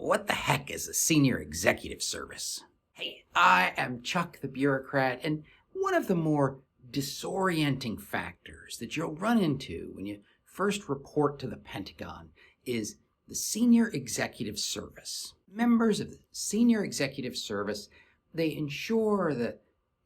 What the heck is a senior executive service? Hey, I am Chuck the bureaucrat, and one of the more disorienting factors that you'll run into when you first report to the Pentagon is the senior executive service. Members of the senior executive service, they ensure the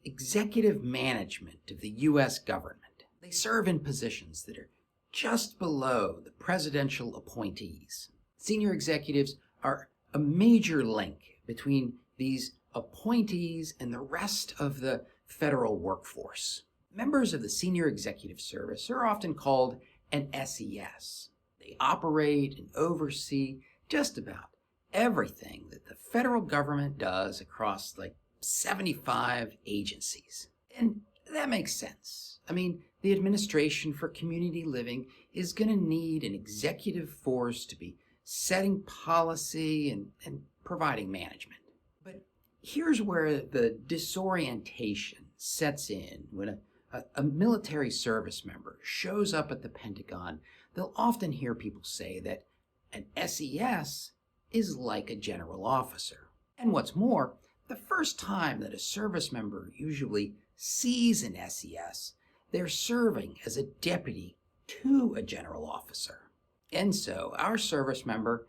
executive management of the U.S. government. They serve in positions that are just below the presidential appointees. Senior executives are a major link between these appointees and the rest of the federal workforce. Members of the Senior Executive Service are often called an SES. They operate and oversee just about everything that the federal government does across 75 agencies. And that makes sense. The Administration for Community Living is going to need an executive force to be setting policy and providing management. But here's where the disorientation sets in. When a military service member shows up at the Pentagon, they'll often hear people say that an SES is like a general officer. And what's more, the first time that a service member usually sees an SES, they're serving as a deputy to a general officer. And so our service member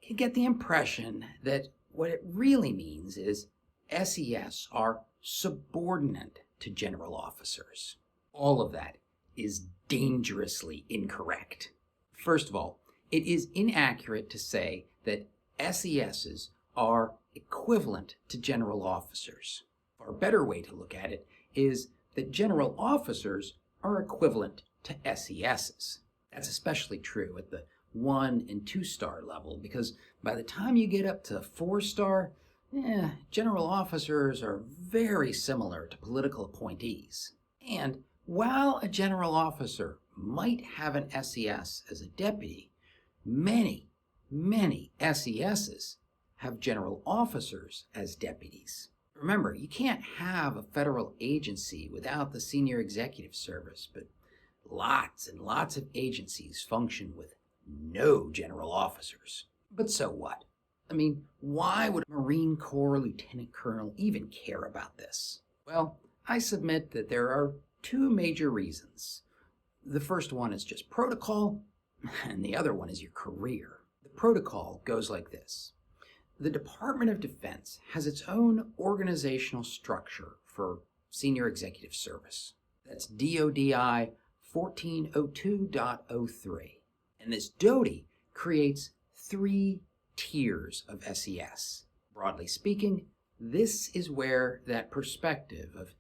can get the impression that what it really means is SES are subordinate to general officers. All of that is dangerously incorrect. First of all, it is inaccurate to say that SESs are equivalent to general officers. A better way to look at it is that general officers are equivalent to SESs. That's especially true at the 1 and 2 star level, because by the time you get up to 4 star, general officers are very similar to political appointees. And while a general officer might have an SES as a deputy, many SESs have general officers as deputies. Remember, you can't have a federal agency without the senior executive service, but lots and lots of agencies function with no general officers. But so what? Why would a Marine Corps lieutenant colonel even care about this? Well, I submit that there are 2 major reasons. The first one is just protocol, and the other one is your career. The protocol goes like this. The Department of Defense has its own organizational structure for senior executive service. That's DODI 1402.03. And this DODI creates 3 tiers of SES. Broadly speaking, this is where that perspective of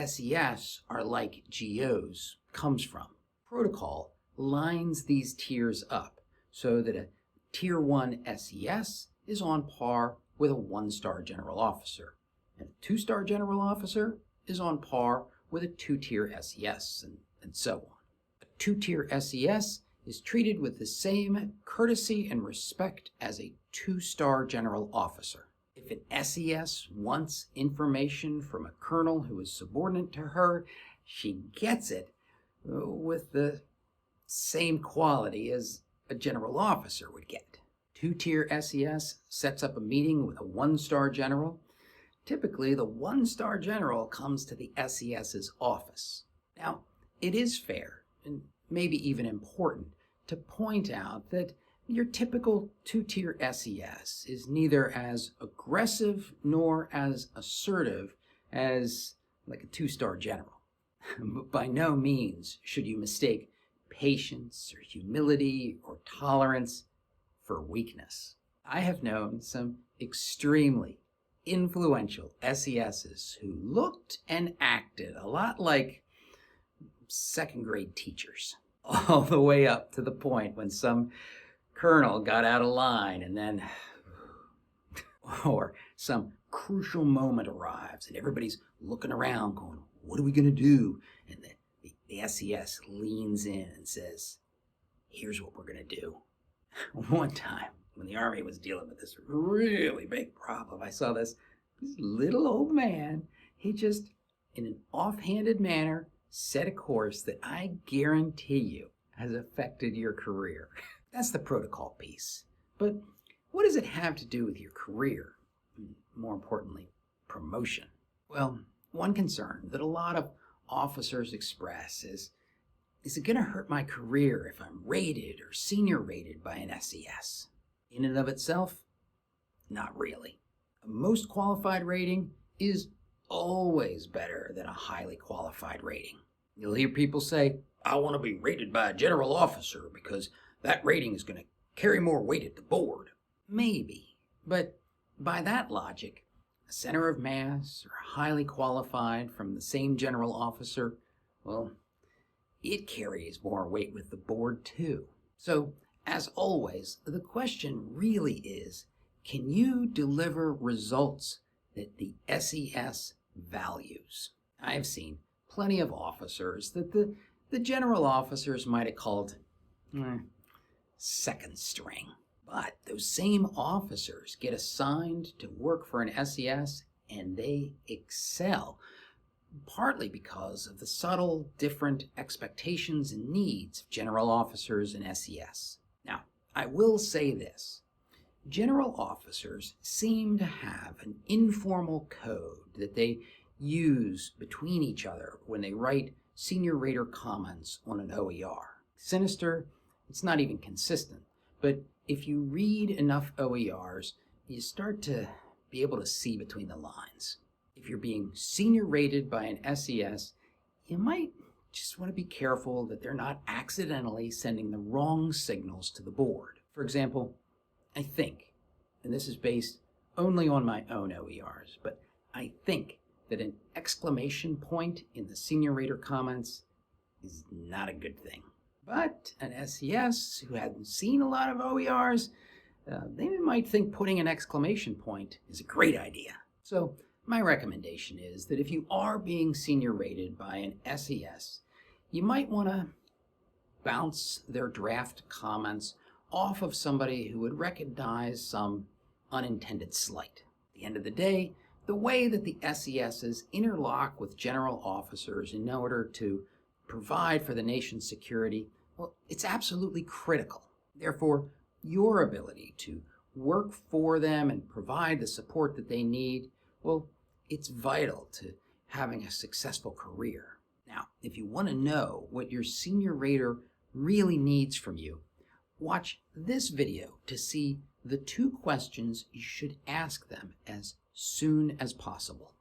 SES are like GOs comes from. Protocol lines these tiers up so that a Tier 1 SES is on par with a 1-star general officer, and a 2-star general officer is on par with a 2-tier SES, and so on. A 2-tier SES is treated with the same courtesy and respect as a 2-star general officer. If an SES wants information from a colonel who is subordinate to her, she gets it with the same quality as a general officer would get. 2-tier SES sets up a meeting with a 1-star general. Typically, the 1-star general comes to the SES's office. Now, it is fair, and maybe even important, to point out that your typical 2-tier SES is neither as aggressive nor as assertive as like a 2-star general. But by no means should you mistake patience or humility or tolerance for weakness. I have known some extremely influential SESs who looked and acted a lot like 2nd grade teachers, all the way up to the point when some colonel got out of line and then, or some crucial moment arrives and everybody's looking around going, what are we going to do? And the SES leans in and says, here's what we're going to do. One time, when the Army was dealing with this really big problem, I saw this little old man. He just, in an offhanded manner, set a course that I guarantee you has affected your career. That's the protocol piece. But What does it have to do with your career? More importantly, promotion? Well, one concern that a lot of officers express is it going to hurt my career if I'm rated or senior rated by an SES? In and of itself, not really. A most qualified rating is always better than a highly qualified rating. You'll hear people say, I want to be rated by a general officer because that rating is going to carry more weight at the board. Maybe, but by that logic, a center of mass or highly qualified from the same general officer, well, it carries more weight with the board too. So, as always, the question really is, can you deliver results that the SES values? I've seen plenty of officers that the general officers might have called second string. But those same officers get assigned to work for an SES and they excel, partly because of the subtle, different expectations and needs of general officers and SES. Now, I will say this. General officers seem to have an informal code that they use between each other when they write senior rater comments on an OER. Sinister, it's not even consistent, but if you read enough OERs, you start to be able to see between the lines. If you're being senior rated by an SES, you might just want to be careful that they're not accidentally sending the wrong signals to the board. For example, I think, and this is based only on my own OERs, but I think that an exclamation point in the senior rater comments is not a good thing. But an SES who hadn't seen a lot of OERs, they might think putting an exclamation point is a great idea. So my recommendation is that if you are being senior rated by an SES, you might want to bounce their draft comments off of somebody who would recognize some unintended slight. At the end of the day, the way that the SESs interlock with general officers in order to provide for the nation's security, well, it's absolutely critical. Therefore, your ability to work for them and provide the support that they need, well, it's vital to having a successful career. Now, if you want to know what your senior rater really needs from you, watch this video to see the 2 questions you should ask them as soon as possible.